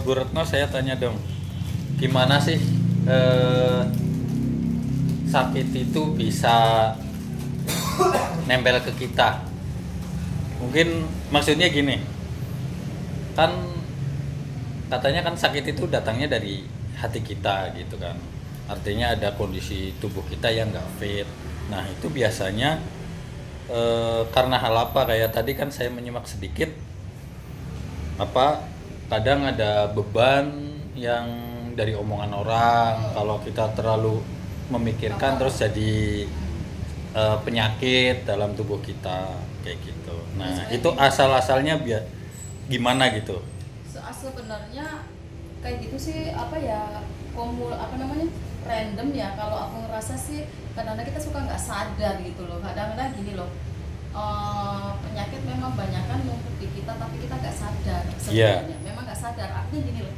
Bu Retno saya tanya dong, gimana sih sakit itu bisa nempel ke kita? Mungkin maksudnya gini, kan katanya kan sakit itu datangnya dari hati kita gitu kan, artinya ada kondisi tubuh kita yang nggak fit. Nah itu biasanya karena hal apa, kayak tadi kan saya menyimak sedikit, apa kadang ada beban yang dari omongan orang, kalau kita terlalu memikirkan terus jadi penyakit dalam tubuh kita kayak gitu. Nah itu asal-asalnya gimana gitu? Sebenarnya kayak gitu sih, apa ya, random ya. Kalau aku ngerasa sih kadang-kadang kita suka nggak sadar gitu loh. Kadang-kadang gini loh, penyakit memang banyakan numpuk di kita tapi kita nggak sadar sebenarnya. Memang nggak sadar. Artinya gini loh,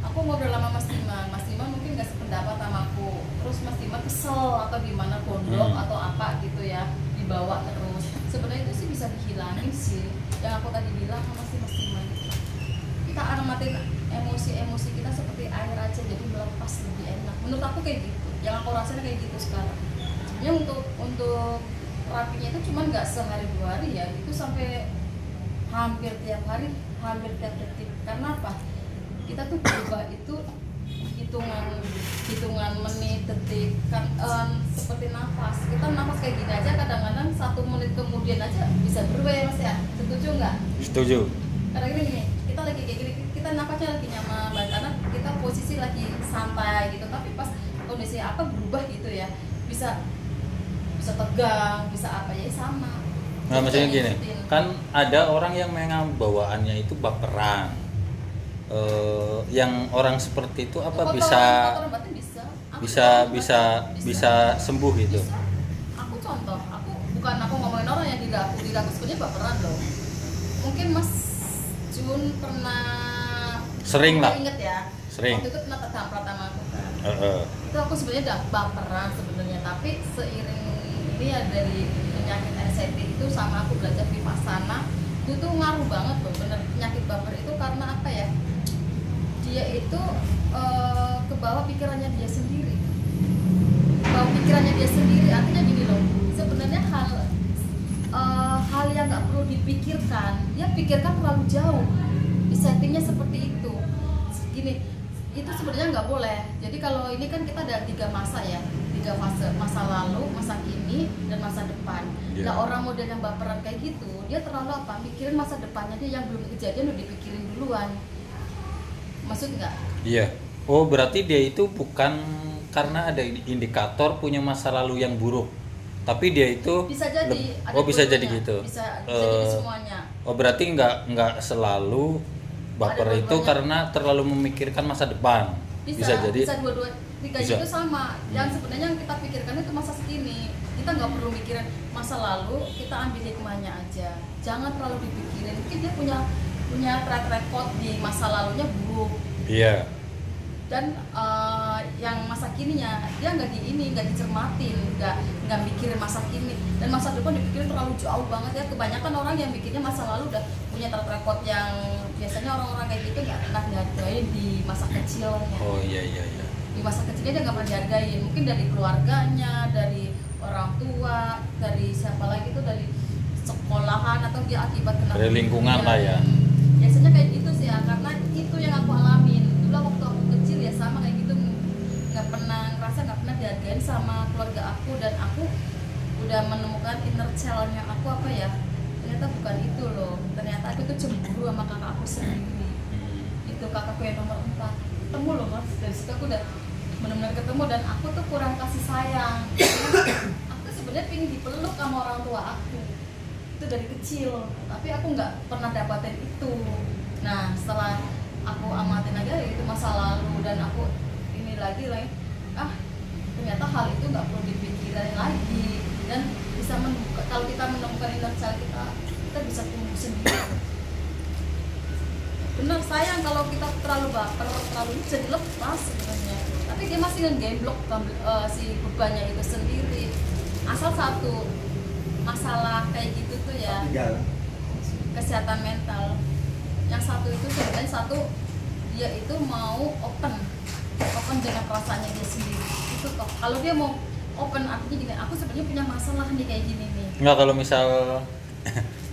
aku ngobrol sama Mas Diman mungkin nggak sependapat sama aku, terus Mas Diman kesel atau gimana, gondok atau apa gitu ya, dibawa terus. Sebenarnya itu sih bisa dihilangin sih, yang aku tadi bilang sama Mas Diman, kita armatin emosi kita seperti air aja, jadi melepas lebih enak. Menurut aku kayak gitu, yang aku rasain kayak gitu sekarang. Sebenarnya untuk terapinya itu cuma nggak sehari 2 hari ya, itu sampai hampir tiap hari, hampir tiap detik. Karena apa? Kita tuh berubah itu hitungan menit, detik kan, seperti nafas. Kita nafas kayak gini aja kadang-kadang 1 menit kemudian aja bisa berubah ya Mas ya. Setuju nggak? Setuju. Karena gini, kita lagi kayak gini, kita nafasnya lagi nyaman karena kita posisi lagi santai gitu, tapi pas kondisi apa berubah gitu ya, bisa tegang, bisa apa ya, sama. Nah maksudnya gini, kan ada orang yang memang bawaannya itu baperan. Yang orang seperti itu apa bisa sembuh gitu? Bisa. Aku contoh, aku ngomongin orang yang tidak aku sebenarnya baperan loh. Mungkin Mas Jun pernah sering lah, inget ya, sering. waktu itu pernah terdampar sama aku kan. Itu aku sebenarnya udah baperan sebenarnya, tapi seiring ini ya dari penyakit anxiety itu sama aku belajar vipassana, itu tuh ngaruh banget loh, bener. Penyakit baper itu karena apa ya, dia itu kebawa pikirannya dia sendiri, artinya gini loh, sebenarnya hal yang nggak perlu dipikirkan, dia pikirkan terlalu jauh, di settingnya seperti itu. Gini, itu sebenarnya nggak boleh. Jadi kalau ini kan kita ada 3 masa ya, 3 fase, masa lalu, masa kini, dan masa depan. Nah orang model yang baperan kayak gitu, dia terlalu apa, mikirin masa depannya dia yang belum kejadian udah dipikirin duluan. Maksud nggak? Iya. Oh berarti dia itu bukan karena ada indikator punya masa lalu yang buruk, tapi dia itu bisa jadi bisa jadi gitu. Bisa jadi semuanya. Oh berarti nggak selalu baper itu karena terlalu memikirkan masa depan. Bisa jadi. Bisa dua-dua, 3 itu sama. Yang sebenarnya yang kita pikirkan itu masa kini. Kita nggak perlu mikirin masa lalu, kita ambil hikmahnya aja. Jangan terlalu dipikirin. Mungkin dia punya track record di masa lalunya buruk. Iya. Dan yang masa kininya dia nggak dicermatin, nggak mikirin masa kini, dan masa depan dipikirin terlalu jauh banget ya. Kebanyakan orang yang mikirnya masa lalu udah punya track record yang biasanya orang-orang kayak gitu nggak pernah dihargain di masa kecilnya. Oh iya. Di masa kecilnya dia nggak pernah dihargain, mungkin dari keluarganya, dari orang tua, dari siapa lagi itu, dari sekolahan, atau dia akibat kena dari lingkungan lah ya. Biasanya kayak gitu sih ya, karena itu yang aku alamin dulu waktu aku kecil ya, sama kayak gitu, nggak pernah dihargain sama keluarga aku, dan aku udah menemukan inner child-nya aku apa ya, ternyata bukan itu loh, ternyata aku tuh cemburu sama kakak aku sendiri. Itu kakakku yang nomor 4 ketemu loh Mas, dari situ aku udah benar-benar ketemu, dan aku tuh kurang kasih sayang. Aku sebenarnya pengen dipeluk sama orang tua aku itu dari kecil, tapi aku nggak pernah dapatin itu. Nah setelah aku amatin aja itu masa lalu, dan aku ini lagi ternyata hal itu nggak perlu dipikirin lagi, dan bisa kalau kita menemukan inner child kita bisa tumbuh sendiri. Bener, sayang kalau kita terlalu baper, terlalu jadi lepas sebenarnya, tapi dia masih nge-gameblok si bebannya itu sendiri. Asal satu masalah kayak gitu tuh ya, kesehatan mental. Yang satu itu sebenarnya dia itu mau open dengan perasaannya dia sendiri itu toh. Kalau dia mau open artinya gini, aku sebenarnya punya masalah nih kayak gini nih. Nggak, kalau misal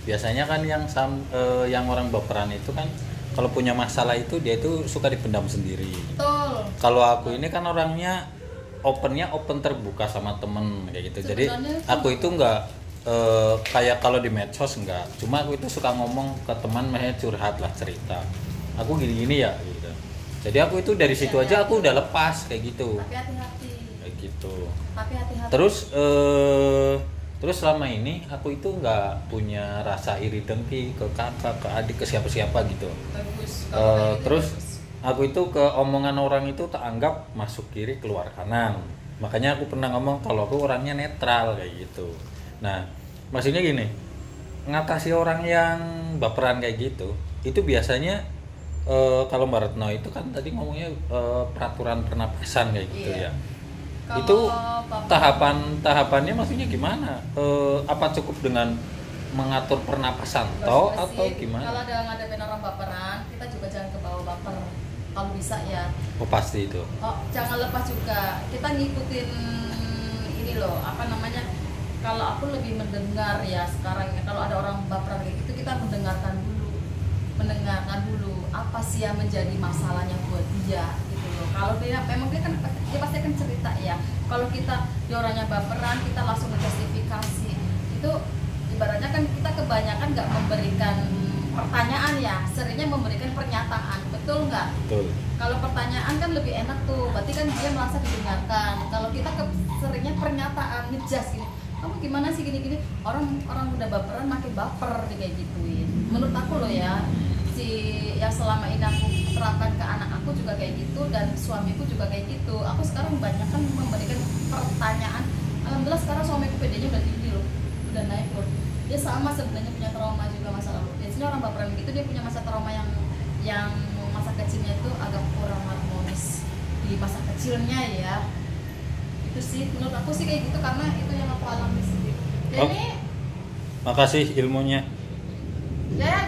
biasanya kan yang orang baperan itu kan kalau punya masalah itu dia itu suka dipendam sendiri. Betul. Kalau aku ini kan orangnya open terbuka sama temen kayak gitu. Jadi aku itu nggak kayak kalau di medsos enggak. Cuma aku itu suka ngomong ke teman, misalnya curhat lah, cerita. Aku gini-gini ya gitu. Jadi aku itu dari situ aja aku udah lepas kayak gitu. Tapi hati-hati. Kayak gitu. Tapi hati-hati. Terus selama ini aku itu nggak punya rasa iri dengki ke kakak, ke adik, ke siapa-siapa gitu. Bagus. Terus bagus. aku itu ke omongan orang itu tak anggap masuk kiri keluar kanan. Makanya aku pernah ngomong kalau aku orangnya netral kayak gitu. Nah, maksudnya gini, ngatasi orang yang baperan kayak gitu, itu biasanya kalau Mbak Retno itu kan tadi ngomongnya peraturan pernapasan kayak gitu ya. Kalau Itu tahapannya maksudnya gimana? Apa cukup dengan mengatur pernapasan atau gimana? Kalau ada ngadepin orang baperan, kita juga jangan ke bawah baper. Kalau bisa ya. Oh pasti itu. Oh, jangan lepas juga. Kita ngikutin ini loh, apa namanya? Kalau aku lebih mendengar ya sekarang ya, kalau ada orang baperan kayak gitu kita mendengarkan dulu apa sih yang menjadi masalahnya buat dia gitu loh. Kalau dia memang dia pasti akan cerita ya. Kalau kita dia orangnya baperan, kita langsung menjustifikasi. Itu ibaratnya kan kita kebanyakan nggak memberikan pertanyaan ya, seringnya memberikan pernyataan, betul nggak? Betul. Kalau pertanyaan kan lebih enak tuh, berarti kan dia merasa didengarkan. Kalau kita seringnya pernyataan ngejas gini, kamu gimana sih gini-gini, orang udah baperan makin baper kayak gituin. Menurut aku loh ya, yang selama ini aku terapkan ke anak aku juga kayak gitu dan suamiku juga kayak gitu. Aku sekarang banyak kan memberikan pertanyaan. Alhamdulillah sekarang suamiku PD-nya udah tinggi loh, udah naik loh. Dia sama sebenarnya punya trauma juga masa lalu. Biasanya orang baperan gitu dia punya masa trauma yang masa kecilnya itu agak kurang harmonis di masa kecilnya ya. Itu sih menurut aku sih kayak gitu karena itu yang aku alami sendiri. Jadi makasih ilmunya. ya